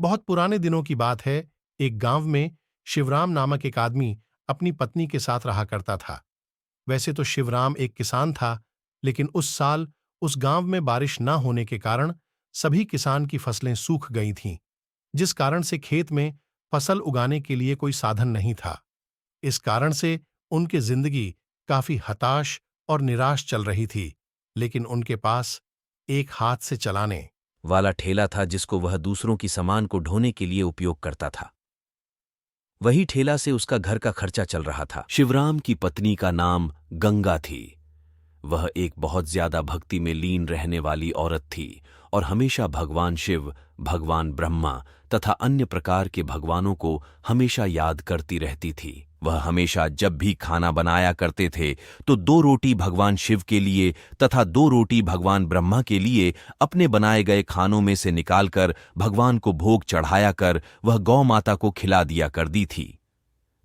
बहुत पुराने दिनों की बात है। एक गांव में शिवराम नामक एक आदमी अपनी पत्नी के साथ रहा करता था। वैसे तो शिवराम एक किसान था, लेकिन उस साल उस गांव में बारिश न होने के कारण सभी किसान की फसलें सूख गई थीं, जिस कारण से खेत में फसल उगाने के लिए कोई साधन नहीं था। इस कारण से उनकी जिंदगी काफी हताश और निराश चल रही थी, लेकिन उनके पास एक हाथ से चलाने वाला ठेला था जिसको वह दूसरों की सामान को ढोने के लिए उपयोग करता था। वही ठेला से उसका घर का खर्चा चल रहा था। शिवराम की पत्नी का नाम गंगा थी। वह एक बहुत ज्यादा भक्ति में लीन रहने वाली औरत थी और हमेशा भगवान शिव, भगवान ब्रह्मा तथा अन्य प्रकार के भगवानों को हमेशा याद करती रहती थी। वह हमेशा जब भी खाना बनाया करते थे तो 2 रोटी भगवान शिव के लिए तथा 2 रोटी भगवान ब्रह्मा के लिए अपने बनाए गए खानों में से निकालकर भगवान को भोग चढ़ाया कर वह गौ माता को खिला दिया करती थी।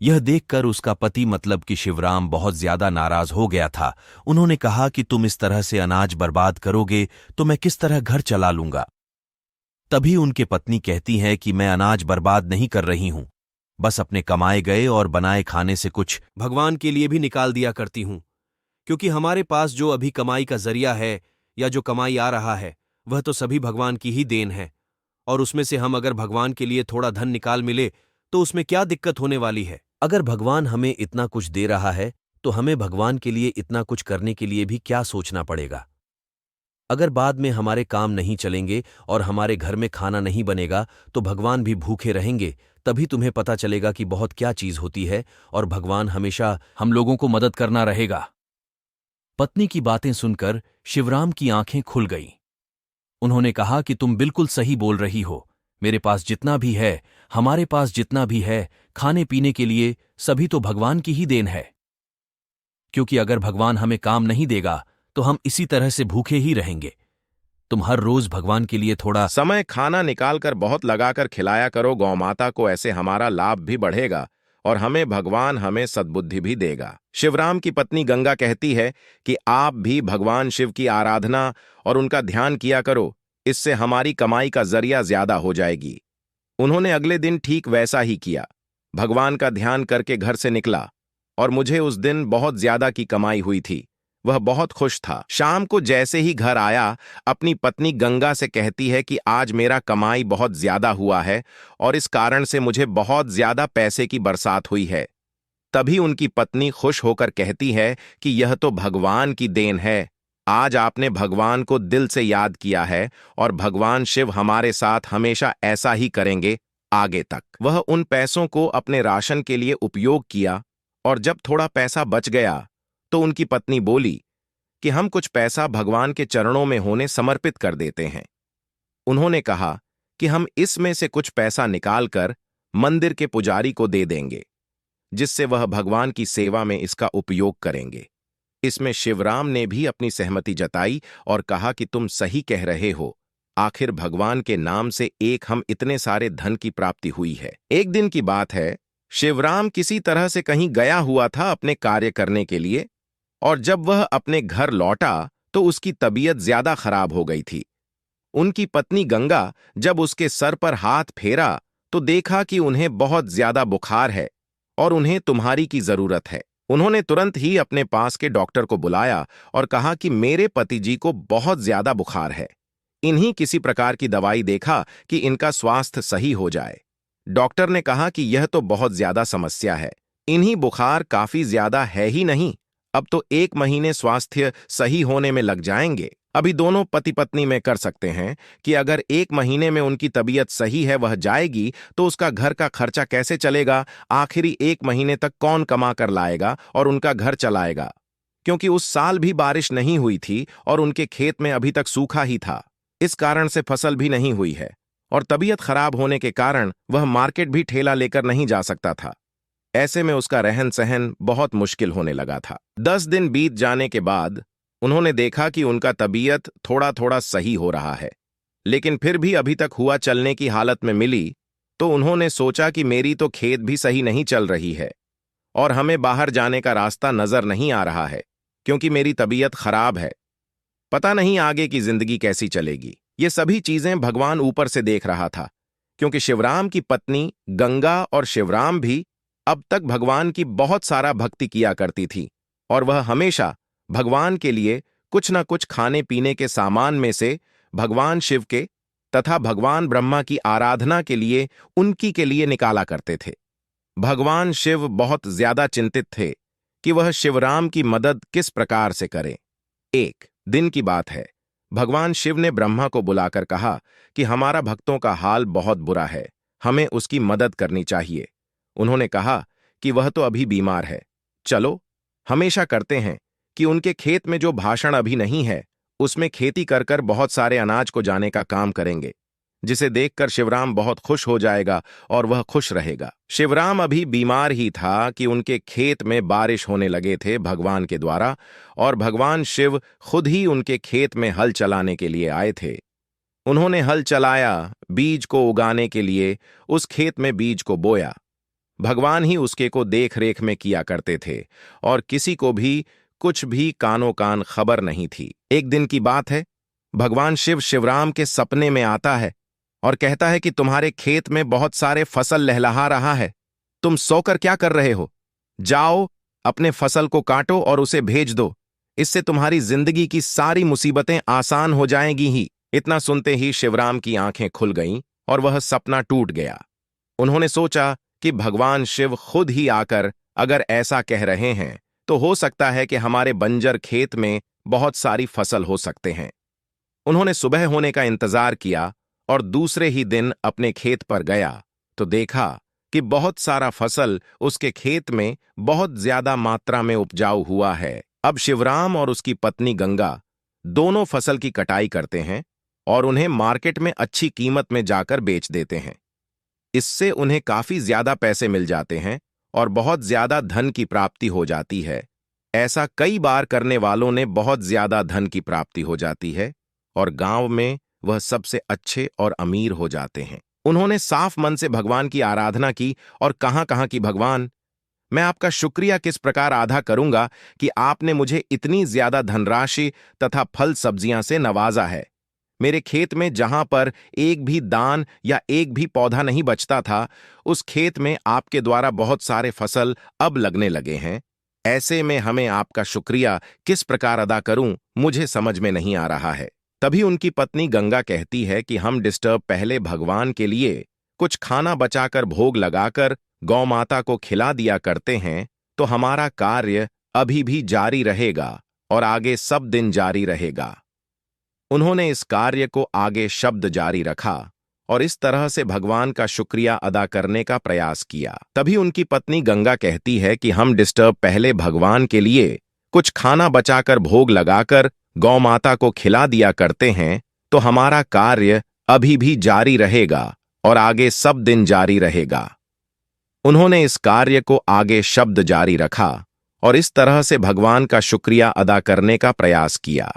यह देखकर उसका पति मतलब कि शिवराम बहुत ज्यादा नाराज हो गया था। उन्होंने कहा कि तुम इस तरह से अनाज बर्बाद करोगे तो मैं किस तरह घर चला लूंगा। तभी उनके पत्नी कहती है कि मैं अनाज बर्बाद नहीं कर रही हूं, बस अपने कमाए गए और बनाए खाने से कुछ भगवान के लिए भी निकाल दिया करती हूं, क्योंकि हमारे पास जो अभी कमाई का जरिया है या जो कमाई आ रहा है वह तो सभी भगवान की ही देन है, और उसमें से हम अगर भगवान के लिए थोड़ा धन निकाल मिले तो उसमें क्या दिक्कत होने वाली है। अगर भगवान हमें इतना कुछ दे रहा है तो हमें भगवान के लिए इतना कुछ करने के लिए भी क्या सोचना पड़ेगा। अगर बाद में हमारे काम नहीं चलेंगे और हमारे घर में खाना नहीं बनेगा तो भगवान भी भूखे रहेंगे। तभी तुम्हें पता चलेगा कि बहुत क्या चीज होती है और भगवान हमेशा हम लोगों को मदद करना रहेगा। पत्नी की बातें सुनकर शिवराम की आंखें खुल गईं। उन्होंने कहा कि तुम बिल्कुल सही बोल रही हो। मेरे पास जितना भी है, हमारे पास जितना भी है खाने पीने के लिए, सभी तो भगवान की ही देन है। क्योंकि अगर भगवान हमें काम नहीं देगा तो हम इसी तरह से भूखे ही रहेंगे। तुम हर रोज भगवान के लिए थोड़ा समय खाना निकालकर बहुत लगाकर खिलाया करो गौ माता को, ऐसे हमारा लाभ भी बढ़ेगा और भगवान हमें सद्बुद्धि भी देगा। शिवराम की पत्नी गंगा कहती है कि आप भी भगवान शिव की आराधना और उनका ध्यान किया करो, इससे हमारी कमाई का जरिया ज्यादा हो जाएगी। उन्होंने अगले दिन ठीक वैसा ही किया। भगवान का ध्यान करके घर से निकला और मुझे उस दिन बहुत ज्यादा की कमाई हुई थी। वह बहुत खुश था। शाम को जैसे ही घर आया, अपनी पत्नी गंगा से कहती है कि आज मेरा कमाई बहुत ज्यादा हुआ है और इस कारण से मुझे बहुत ज्यादा पैसे की बरसात हुई है। तभी उनकी पत्नी खुश होकर कहती है कि यह तो भगवान की देन है। आज आपने भगवान को दिल से याद किया है और भगवान शिव हमारे साथ हमेशा ऐसा ही करेंगे आगे तक। वह उन पैसों को अपने राशन के लिए उपयोग किया और जब थोड़ा पैसा बच गया तो उनकी पत्नी बोली कि हम कुछ पैसा भगवान के चरणों में होने समर्पित कर देते हैं। उन्होंने कहा कि हम इसमें से कुछ पैसा निकालकर मंदिर के पुजारी को दे देंगे, जिससे वह भगवान की सेवा में इसका उपयोग करेंगे। इसमें शिवराम ने भी अपनी सहमति जताई और कहा कि तुम सही कह रहे हो, आखिर भगवान के नाम से एक हम इतने सारे धन की प्राप्ति हुई है। एक दिन की बात है, शिवराम किसी तरह से कहीं गया हुआ था अपने कार्य करने के लिए, और जब वह अपने घर लौटा तो उसकी तबीयत ज्यादा खराब हो गई थी। उनकी पत्नी गंगा जब उसके सर पर हाथ फेरा तो देखा कि उन्हें बहुत ज्यादा बुखार है और उन्हें तुम्हारी की जरूरत है। उन्होंने तुरंत ही अपने पास के डॉक्टर को बुलाया और कहा कि मेरे पति जी को बहुत ज्यादा बुखार है, इन्हीं किसी प्रकार की दवाई देखा कि इनका स्वास्थ्य सही हो जाए। डॉक्टर ने कहा कि यह तो बहुत ज्यादा समस्या है, इन्हीं बुखार काफी ज्यादा है ही नहीं, अब तो 1 महीने स्वास्थ्य सही होने में लग जाएंगे। अभी दोनों पति पत्नी में कर सकते हैं कि अगर 1 महीने में उनकी तबीयत सही है, वह जाएगी तो उसका घर का खर्चा कैसे चलेगा, आखिरी 1 महीने तक कौन कमा कर लाएगा और उनका घर चलाएगा। क्योंकि उस साल भी बारिश नहीं हुई थी और उनके खेत में अभी तक सूखा ही था, इस कारण से फसल भी नहीं हुई है और तबीयत खराब होने के कारण वह मार्केट भी ठेला लेकर नहीं जा सकता था। ऐसे में उसका रहन सहन बहुत मुश्किल होने लगा था। 10 दिन बीत जाने के बाद उन्होंने देखा कि उनका तबीयत थोड़ा थोड़ा सही हो रहा है, लेकिन फिर भी अभी तक हुआ चलने की हालत में मिली तो उन्होंने सोचा कि मेरी तो खेत भी सही नहीं चल रही है और हमें बाहर जाने का रास्ता नजर नहीं आ रहा है, क्योंकि मेरी तबीयत खराब है। पता नहीं आगे की जिंदगी कैसी चलेगी। ये सभी चीजें भगवान ऊपर से देख रहा था, क्योंकि शिवराम की पत्नी गंगा और शिवराम भी अब तक भगवान की बहुत सारा भक्ति किया करती थी और वह हमेशा भगवान के लिए कुछ न कुछ खाने पीने के सामान में से भगवान शिव के तथा भगवान ब्रह्मा की आराधना के लिए उनकी के लिए निकाला करते थे। भगवान शिव बहुत ज्यादा चिंतित थे कि वह शिवराम की मदद किस प्रकार से करें। एक दिन की बात है, भगवान शिव ने ब्रह्मा को बुलाकर कहा कि हमारा भक्तों का हाल बहुत बुरा है, हमें उसकी मदद करनी चाहिए। उन्होंने कहा कि वह तो अभी बीमार है, चलो हमेशा करते हैं कि उनके खेत में जो भाषण अभी नहीं है उसमें खेती कर कर बहुत सारे अनाज को जाने का काम करेंगे, जिसे देखकर शिवराम बहुत खुश हो जाएगा और वह खुश रहेगा। शिवराम अभी बीमार ही था कि उनके खेत में बारिश होने लगे थे भगवान के द्वारा, और भगवान शिव खुद ही उनके खेत में हल चलाने के लिए आए थे। उन्होंने हल चलाया, बीज को उगाने के लिए उस खेत में बीज को बोया। भगवान ही उसके को देख रेख में किया करते थे और किसी को भी कुछ भी कानो कान खबर नहीं थी। एक दिन की बात है, भगवान शिव शिवराम के सपने में आता है और कहता है कि तुम्हारे खेत में बहुत सारे फसल लहलहा रहा है, तुम सोकर क्या कर रहे हो? जाओ अपने फसल को काटो और उसे भेज दो, इससे तुम्हारी जिंदगी की सारी मुसीबतें आसान हो जाएंगी ही। इतना सुनते ही शिवराम की आंखें खुल गईं और वह सपना टूट गया। उन्होंने सोचा कि भगवान शिव खुद ही आकर अगर ऐसा कह रहे हैं तो हो सकता है कि हमारे बंजर खेत में बहुत सारी फसल हो सकते हैं। उन्होंने सुबह होने का इंतजार किया और दूसरे ही दिन अपने खेत पर गया तो देखा कि बहुत सारा फसल उसके खेत में बहुत ज्यादा मात्रा में उपजाऊ हुआ है। अब शिवराम और उसकी पत्नी गंगा दोनों फसल की कटाई करते हैं और उन्हें मार्केट में अच्छी कीमत में जाकर बेच देते हैं। इससे उन्हें काफी ज्यादा पैसे मिल जाते हैं और बहुत ज्यादा धन की प्राप्ति हो जाती है। ऐसा कई बार करने वालों ने बहुत ज्यादा धन की प्राप्ति हो जाती है और गांव में वह सबसे अच्छे और अमीर हो जाते हैं। उन्होंने साफ मन से भगवान की आराधना की और कहां कि भगवान, मैं आपका शुक्रिया किस प्रकार अदा करूंगा कि आपने मुझे इतनी ज्यादा धनराशि तथा फल सब्जियां से नवाजा है। मेरे खेत में जहां पर एक भी दान या एक भी पौधा नहीं बचता था, उस खेत में आपके द्वारा बहुत सारे फसल अब लगने लगे हैं। ऐसे में हमें आपका शुक्रिया किस प्रकार अदा करूं, मुझे समझ में नहीं आ रहा है। तभी उनकी पत्नी गंगा कहती है कि हम डिस्टर्ब पहले भगवान के लिए कुछ खाना बचाकर भोग लगाकर गौ माता को खिला दिया करते हैं तो हमारा कार्य अभी भी जारी रहेगा और आगे सब दिन जारी रहेगा। उन्होंने इस कार्य को आगे शब्द जारी रखा और इस तरह से भगवान का शुक्रिया अदा करने का प्रयास किया। तभी उनकी पत्नी गंगा कहती है कि हम डिस्टर्ब पहले भगवान के लिए कुछ खाना बचाकर भोग लगाकर गौ माता को खिला दिया करते हैं तो हमारा कार्य अभी भी जारी रहेगा और आगे सब दिन जारी रहेगा। उन्होंने इस कार्य को आगे शब्द जारी रखा और इस तरह से भगवान का शुक्रिया अदा करने का प्रयास किया।